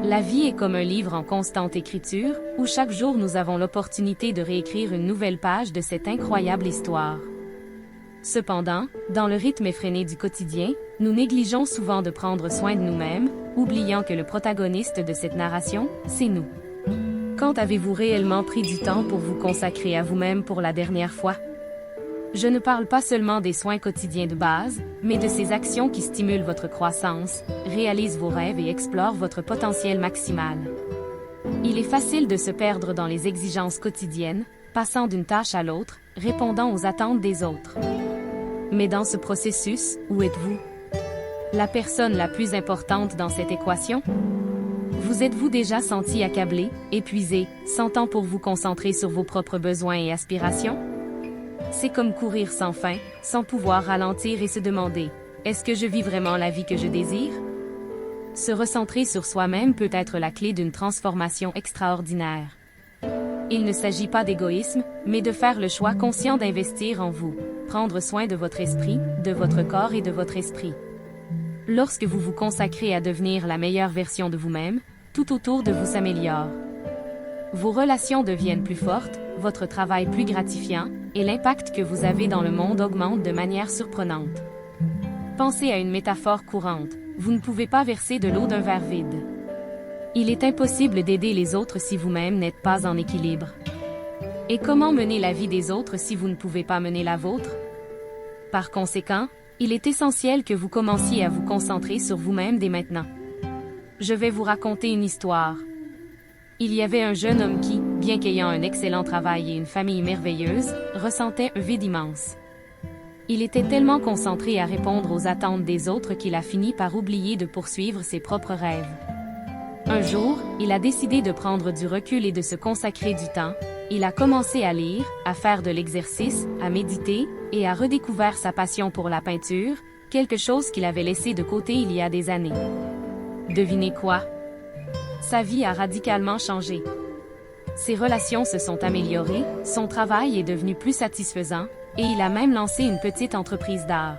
La vie est comme un livre en constante écriture, où chaque jour nous avons l'opportunité de réécrire une nouvelle page de cette incroyable histoire. Cependant, dans le rythme effréné du quotidien, nous négligeons souvent de prendre soin de nous-mêmes, oubliant que le protagoniste de cette narration, c'est nous. Quand avez-vous réellement pris du temps pour vous consacrer à vous-même pour la dernière fois? Je ne parle pas seulement des soins quotidiens de base, mais de ces actions qui stimulent votre croissance, réalisent vos rêves et explorent votre potentiel maximal. Il est facile de se perdre dans les exigences quotidiennes, passant d'une tâche à l'autre, répondant aux attentes des autres. Mais dans ce processus, où êtes-vous? La personne la plus importante dans cette équation? Vous êtes-vous déjà senti accablé, épuisé, sans temps pour vous concentrer sur vos propres besoins et aspirations? C'est comme courir sans fin, sans pouvoir ralentir et se demander, est-ce que je vis vraiment la vie que je désire? Se recentrer sur soi-même peut être la clé d'une transformation extraordinaire. Il ne s'agit pas d'égoïsme, mais de faire le choix conscient d'investir en vous, prendre soin de votre esprit, de votre corps et de votre esprit. Lorsque vous vous consacrez à devenir la meilleure version de vous-même, tout autour de vous s'améliore. Vos relations deviennent plus fortes, votre travail plus gratifiant, et l'impact que vous avez dans le monde augmente de manière surprenante. Pensez à une métaphore courante, vous ne pouvez pas verser de l'eau d'un verre vide. Il est impossible d'aider les autres si vous-même n'êtes pas en équilibre. Et comment mener la vie des autres si vous ne pouvez pas mener la vôtre? Par conséquent, il est essentiel que vous commenciez à vous concentrer sur vous-même dès maintenant. Je vais vous raconter une histoire. Il y avait un jeune homme qui, bien qu'ayant un excellent travail et une famille merveilleuse, ressentait un vide immense. Il était tellement concentré à répondre aux attentes des autres qu'il a fini par oublier de poursuivre ses propres rêves. Un jour, il a décidé de prendre du recul et de se consacrer du temps. Il a commencé à lire, à faire de l'exercice, à méditer, et a redécouvert sa passion pour la peinture, quelque chose qu'il avait laissé de côté il y a des années. Devinez quoi? Sa vie a radicalement changé. Ses relations se sont améliorées, son travail est devenu plus satisfaisant, et il a même lancé une petite entreprise d'art.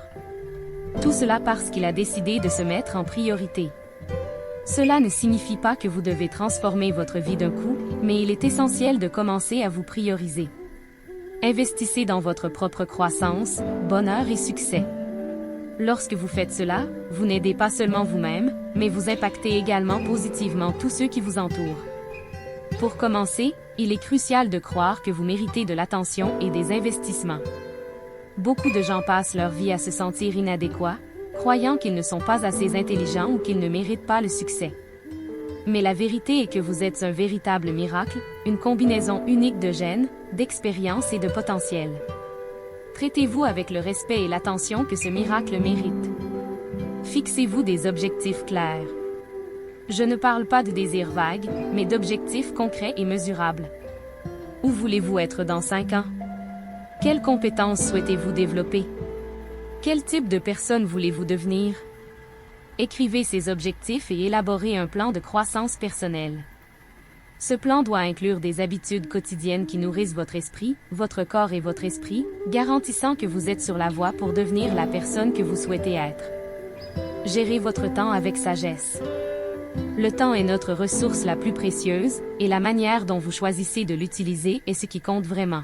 Tout cela parce qu'il a décidé de se mettre en priorité. Cela ne signifie pas que vous devez transformer votre vie d'un coup, mais il est essentiel de commencer à vous prioriser. Investissez dans votre propre croissance, bonheur et succès. Lorsque vous faites cela, vous n'aidez pas seulement vous-même, mais vous impactez également positivement tous ceux qui vous entourent. Pour commencer, il est crucial de croire que vous méritez de l'attention et des investissements. Beaucoup de gens passent leur vie à se sentir inadéquats, croyant qu'ils ne sont pas assez intelligents ou qu'ils ne méritent pas le succès. Mais la vérité est que vous êtes un véritable miracle, une combinaison unique de gènes, d'expérience et de potentiel. Traitez-vous avec le respect et l'attention que ce miracle mérite. Fixez-vous des objectifs clairs. Je ne parle pas de désirs vagues, mais d'objectifs concrets et mesurables. Où voulez-vous être dans 5 ans? Quelles compétences souhaitez-vous développer? Quel type de personne voulez-vous devenir? Écrivez ces objectifs et élaborez un plan de croissance personnelle. Ce plan doit inclure des habitudes quotidiennes qui nourrissent votre esprit, votre corps et votre esprit, garantissant que vous êtes sur la voie pour devenir la personne que vous souhaitez être. Gérez votre temps avec sagesse. Le temps est notre ressource la plus précieuse, et la manière dont vous choisissez de l'utiliser est ce qui compte vraiment.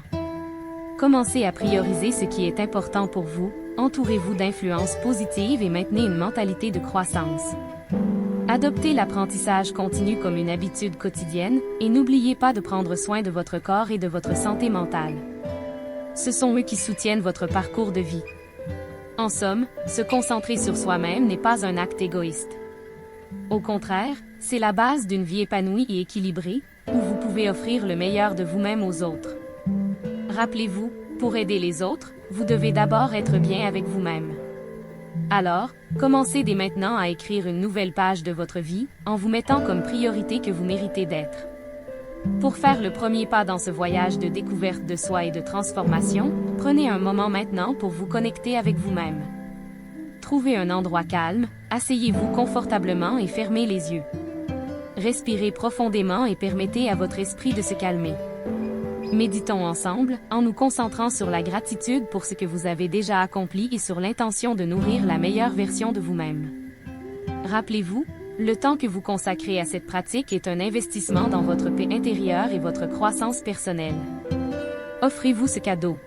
Commencez à prioriser ce qui est important pour vous, entourez-vous d'influences positives et maintenez une mentalité de croissance. Adoptez l'apprentissage continu comme une habitude quotidienne, et n'oubliez pas de prendre soin de votre corps et de votre santé mentale. Ce sont eux qui soutiennent votre parcours de vie. En somme, se concentrer sur soi-même n'est pas un acte égoïste. Au contraire, c'est la base d'une vie épanouie et équilibrée, où vous pouvez offrir le meilleur de vous-même aux autres. Rappelez-vous, pour aider les autres, vous devez d'abord être bien avec vous-même. Alors, commencez dès maintenant à écrire une nouvelle page de votre vie, en vous mettant comme priorité que vous méritez d'être. Pour faire le premier pas dans ce voyage de découverte de soi et de transformation, prenez un moment maintenant pour vous connecter avec vous-même. Trouvez un endroit calme, asseyez-vous confortablement et fermez les yeux. Respirez profondément et permettez à votre esprit de se calmer. Méditons ensemble, en nous concentrant sur la gratitude pour ce que vous avez déjà accompli et sur l'intention de nourrir la meilleure version de vous-même. Rappelez-vous, Le temps que vous consacrez à cette pratique est un investissement dans votre paix intérieure et votre croissance personnelle. Offrez-vous ce cadeau.